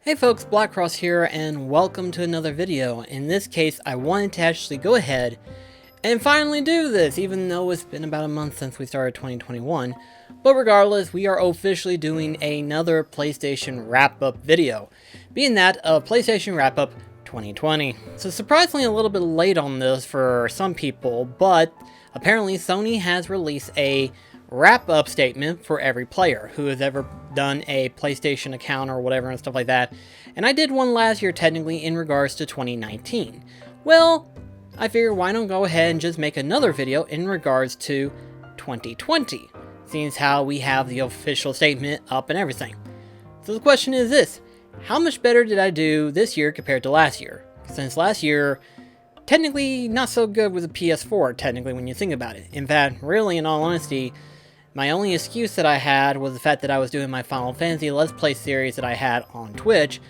Hey folks, BlackCross here, and welcome to another video. In this case, I wanted to actually go ahead and finally do this, even though it's been about a month since we started 2021. But regardless, we are officially doing another PlayStation wrap-up video, being that of PlayStation Wrap-Up 2020. So surprisingly a little bit late on this for some people, but apparently Sony has released a wrap-up statement for every player who has ever done a PlayStation account or whatever and stuff like that. And I did one last year technically in regards to 2019. Well, I figured why don't go ahead and just make another video in regards to 2020, seeing as how we have the official statement up and everything. So the question is this: how much better did I do this year compared to last year? Since last year, technically not so good with the PS4, technically, when you think about it. In fact, really, in all honesty, my only excuse that I had was the fact that I was doing my Final Fantasy Let's Play series that I had on Twitch,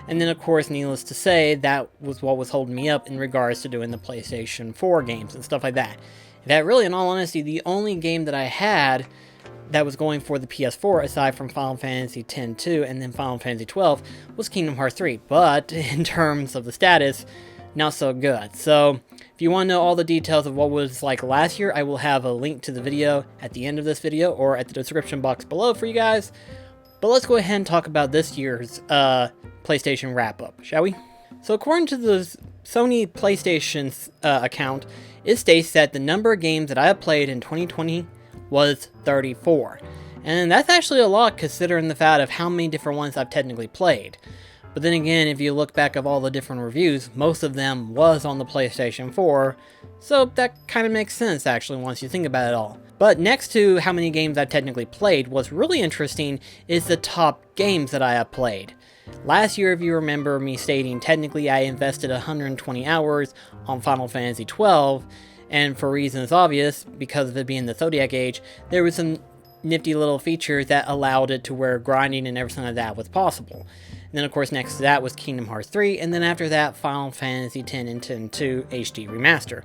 and then of course, needless to say, that was what was holding me up in regards to doing the PlayStation 4 games and stuff like that. In fact, really, in all honesty, the only game that I had that was going for the PS4, aside from Final Fantasy X-2 and then Final Fantasy 12, was Kingdom Hearts 3, but in terms of the status, not so good. So if you want to know all the details of what was like last year, I will have a link to the video at the end of this video or at the description box below for you guys. But let's go ahead and talk about this year's PlayStation wrap-up, shall we? So according to the Sony PlayStation account, it states that the number of games that I have played in 2020 was 34. And that's actually a lot considering the fact of how many different ones I've technically played. But then again, if you look back at all the different reviews, most of them was on the PlayStation 4, so that kind of makes sense actually once you think about it all. But next to how many games I've technically played, what's really interesting is the top games that I have played. Last year, if you remember me stating, technically I invested 120 hours on Final Fantasy 12, and for reasons obvious, because of it being the Zodiac Age, there was some nifty little features that allowed it to where grinding and everything like that was possible. And then of course next to that was Kingdom Hearts 3, and then after that Final Fantasy X and X-2 HD Remaster.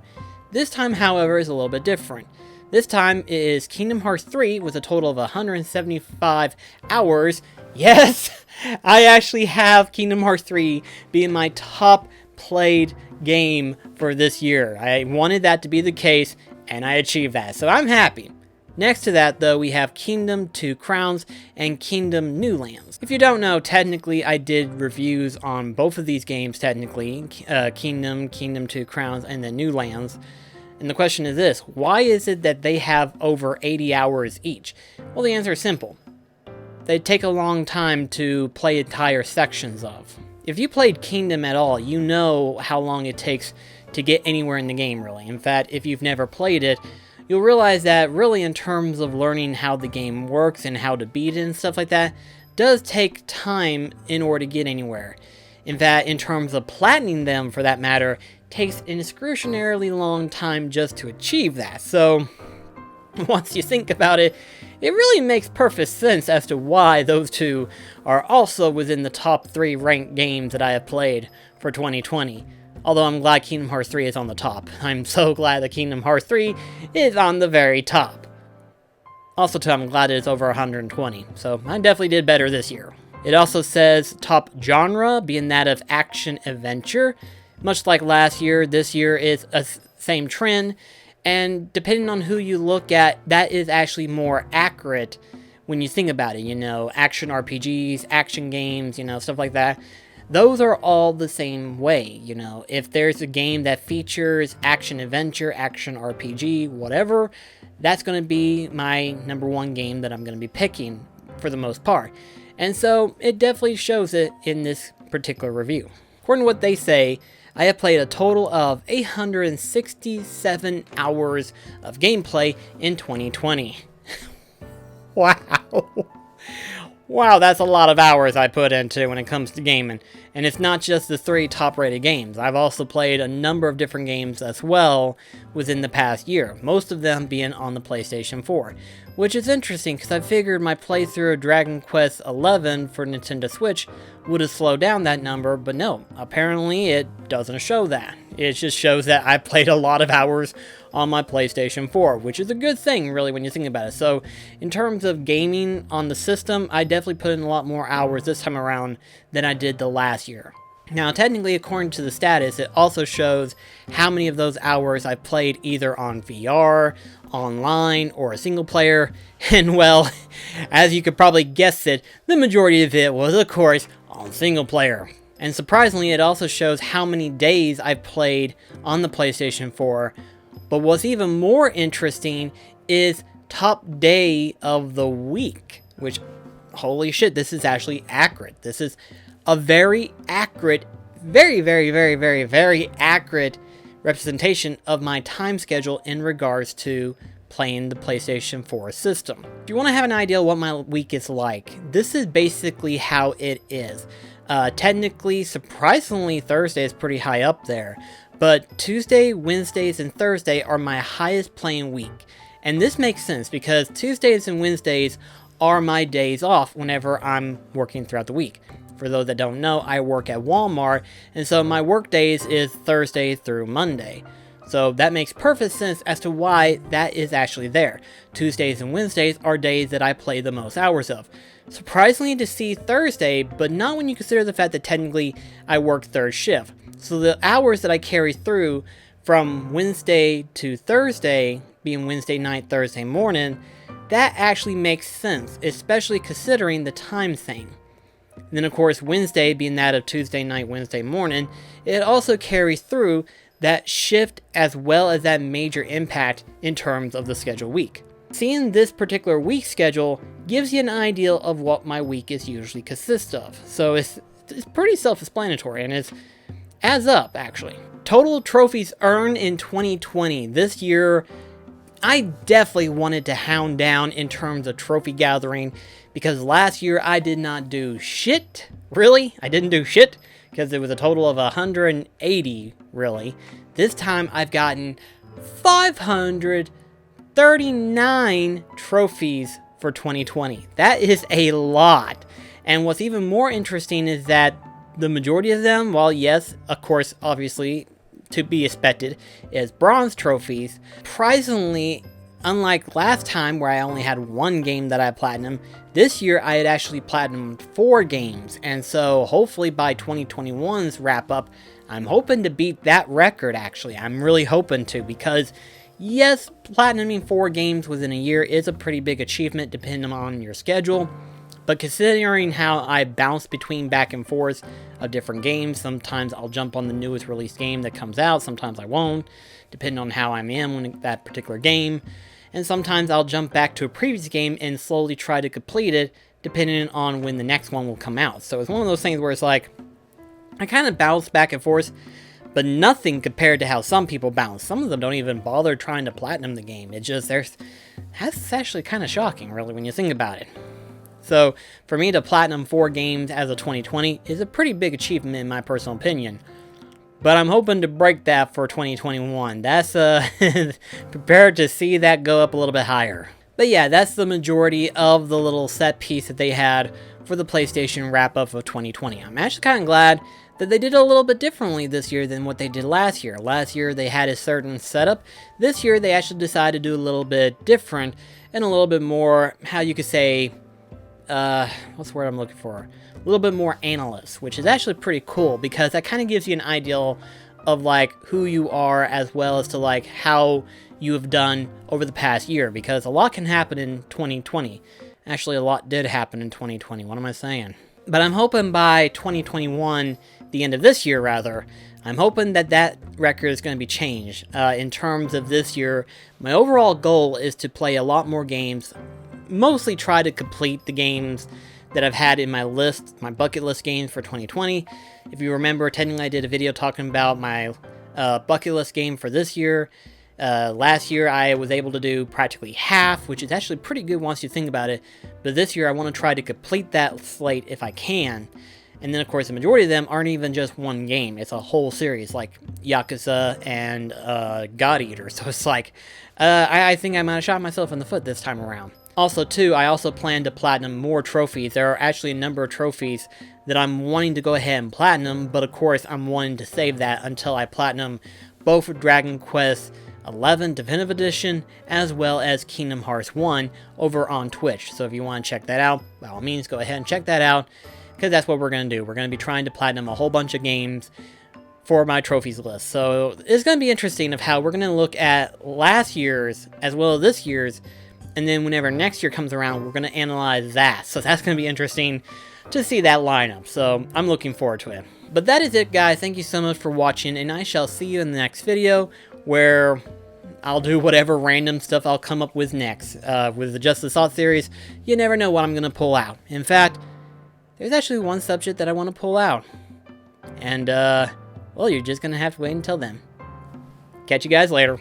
This time, however, is a little bit different. This time it is Kingdom Hearts 3 with a total of 175 hours. Yes! I actually have Kingdom Hearts 3 being my top played game for this year. I wanted that to be the case, and I achieved that, so I'm happy. Next to that, though, we have Kingdom 2 Crowns and Kingdom New Lands. If you don't know, technically I did reviews on both of these games, technically. Kingdom 2 Crowns, and then New Lands. And the question is this: why is it that they have over 80 hours each? Well, the answer is simple. They take a long time to play entire sections of. If you played Kingdom at all, you know how long it takes to get anywhere in the game, really. In fact, if you've never played it, you'll realize that really in terms of learning how the game works and how to beat it and stuff like that, does take time in order to get anywhere. In fact, in terms of platinum them, for that matter, takes an excruciatingly long time just to achieve that. So, once you think about it, it really makes perfect sense as to why those two are also within the top 3 ranked games that I have played for 2020. Although I'm glad Kingdom Hearts 3 is on the top. I'm so glad that Kingdom Hearts 3 is on the very top. Also too, I'm glad it's over 120, so I definitely did better this year. It also says top genre, being that of action-adventure. Much like last year, this year is a same trend, and depending on who you look at, that is actually more accurate when you think about it. You know, action RPGs, action games, you know, stuff like that. Those are all the same way, you know. If there's a game that features action-adventure, action RPG, whatever, that's going to be my number 1 game that I'm going to be picking for the most part. And so, it definitely shows it in this particular review. According to what they say, I have played a total of 867 hours of gameplay in 2020. Wow. Wow, that's a lot of hours I put into when it comes to gaming. And it's not just the 3 top-rated games. I've also played a number of different games as well within the past year, most of them being on the PlayStation 4. Which is interesting, because I figured my playthrough of Dragon Quest XI for Nintendo Switch would have slowed down that number, but no, apparently it doesn't show that. It just shows that I played a lot of hours on my PlayStation 4, which is a good thing, really, when you think about it. So, in terms of gaming on the system, I definitely put in a lot more hours this time around than I did the last year. Now, technically, according to the status, it also shows how many of those hours I played either on VR, online, or a single player. And, well, as you could probably guess it, the majority of it was, of course, on single player. And surprisingly, it also shows how many days I've played on the PlayStation 4. But what's even more interesting is top day of the week, which, holy shit, this is actually accurate. This is a very accurate, very accurate representation of my time schedule in regards to playing the PlayStation 4 system. If you want to have an idea what my week is like, this is basically how it is. Technically, surprisingly, Thursday is pretty high up there, but Tuesday, Wednesdays, and Thursday are my highest playing week. And this makes sense because Tuesdays and Wednesdays are my days off whenever I'm working throughout the week. For those that don't know, I work at Walmart, and so my work days is Thursday through Monday. So that makes perfect sense as to why that is actually there. Tuesdays and Wednesdays are days that I play the most hours of. Surprisingly to see Thursday, but not when you consider the fact that technically I work third shift. So the hours that I carry through from Wednesday to Thursday, being Wednesday night, Thursday morning, that actually makes sense, especially considering the time thing. And then, of course, Wednesday being that of Tuesday night, Wednesday morning, it also carries through that shift as well as that major impact in terms of the schedule week. Seeing this particular week schedule gives you an idea of what my week is usually consists of. So it's pretty self-explanatory, and it adds up, actually. Total trophies earned in 2020. This year, I definitely wanted to hound down in terms of trophy gathering, because last year I did not do shit. Really? I didn't do shit, because it was a total of 180, really. This time I've gotten 539 trophies for 2020. That is a lot. And what's even more interesting is that the majority of them, while yes, of course, obviously, to be expected, is bronze trophies. Surprisingly, unlike last time where I only had one game that I platinumed, this year I had actually platinumed 4 games. And so hopefully by 2021's wrap up, I'm hoping to beat that record actually. I'm really hoping to, because yes, platinuming 4 games within a year is a pretty big achievement depending on your schedule. But considering how I bounce between back and forth of different games, sometimes I'll jump on the newest release game that comes out, sometimes I won't, depending on how I'm in when that particular game. And sometimes I'll jump back to a previous game and slowly try to complete it, depending on when the next one will come out. So it's one of those things where it's like, I kind of bounce back and forth, but nothing compared to how some people bounce. Some of them don't even bother trying to platinum the game. It just, that's actually kind of shocking, really, when you think about it. So, for me to platinum 4 games as of 2020 is a pretty big achievement in my personal opinion. But I'm hoping to break that for 2021. That's, prepared to see that go up a little bit higher. But yeah, that's the majority of the little set piece that they had for the PlayStation wrap-up of 2020. I'm actually kind of glad that they did it a little bit differently this year than what they did last year. Last year, they had a certain setup. This year, they actually decided to do a little bit different and a little bit more, how you could say, what's the word I'm looking for? A little bit more analyst, which is actually pretty cool because that kind of gives you an idea of like who you are as well as to like how you have done over the past year, because a lot can happen in 2020. Actually, a lot did happen in 2020. What am I saying? But I'm hoping by 2021, the end of this year rather, I'm hoping that that record is going to be changed. In terms of this year, my overall goal is to play a lot more games, mostly try to complete the games that I've had in my list, my bucket list games for 2020. If you remember, technically I did a video talking about my bucket list game for this year. Last year I was able to do practically half, which is actually pretty good once you think about it. But this year I want to try to complete that slate if I can. And then of course the majority of them aren't even just one game. It's a whole series like Yakuza and God Eater. So it's like, I think I might have shot myself in the foot this time around. Also, too, I also plan to platinum more trophies. There are actually a number of trophies that I'm wanting to go ahead and platinum, but of course I'm wanting to save that until I platinum both Dragon Quest XI Definitive Edition as well as Kingdom Hearts 1 over on Twitch. So if you want to check that out, by all means go ahead and check that out, because that's what we're going to do. We're going to be trying to platinum a whole bunch of games for my trophies list. So it's going to be interesting of how we're going to look at last year's as well as this year's, and then whenever next year comes around, we're going to analyze that. So that's going to be interesting to see that lineup. So I'm looking forward to it. But that is it, guys. Thank you so much for watching, and I shall see you in the next video, where I'll do whatever random stuff I'll come up with next. With the Just Assault series, you never know what I'm going to pull out. In fact, there's actually one subject that I want to pull out. And, well, you're just going to have to wait until then. Catch you guys later.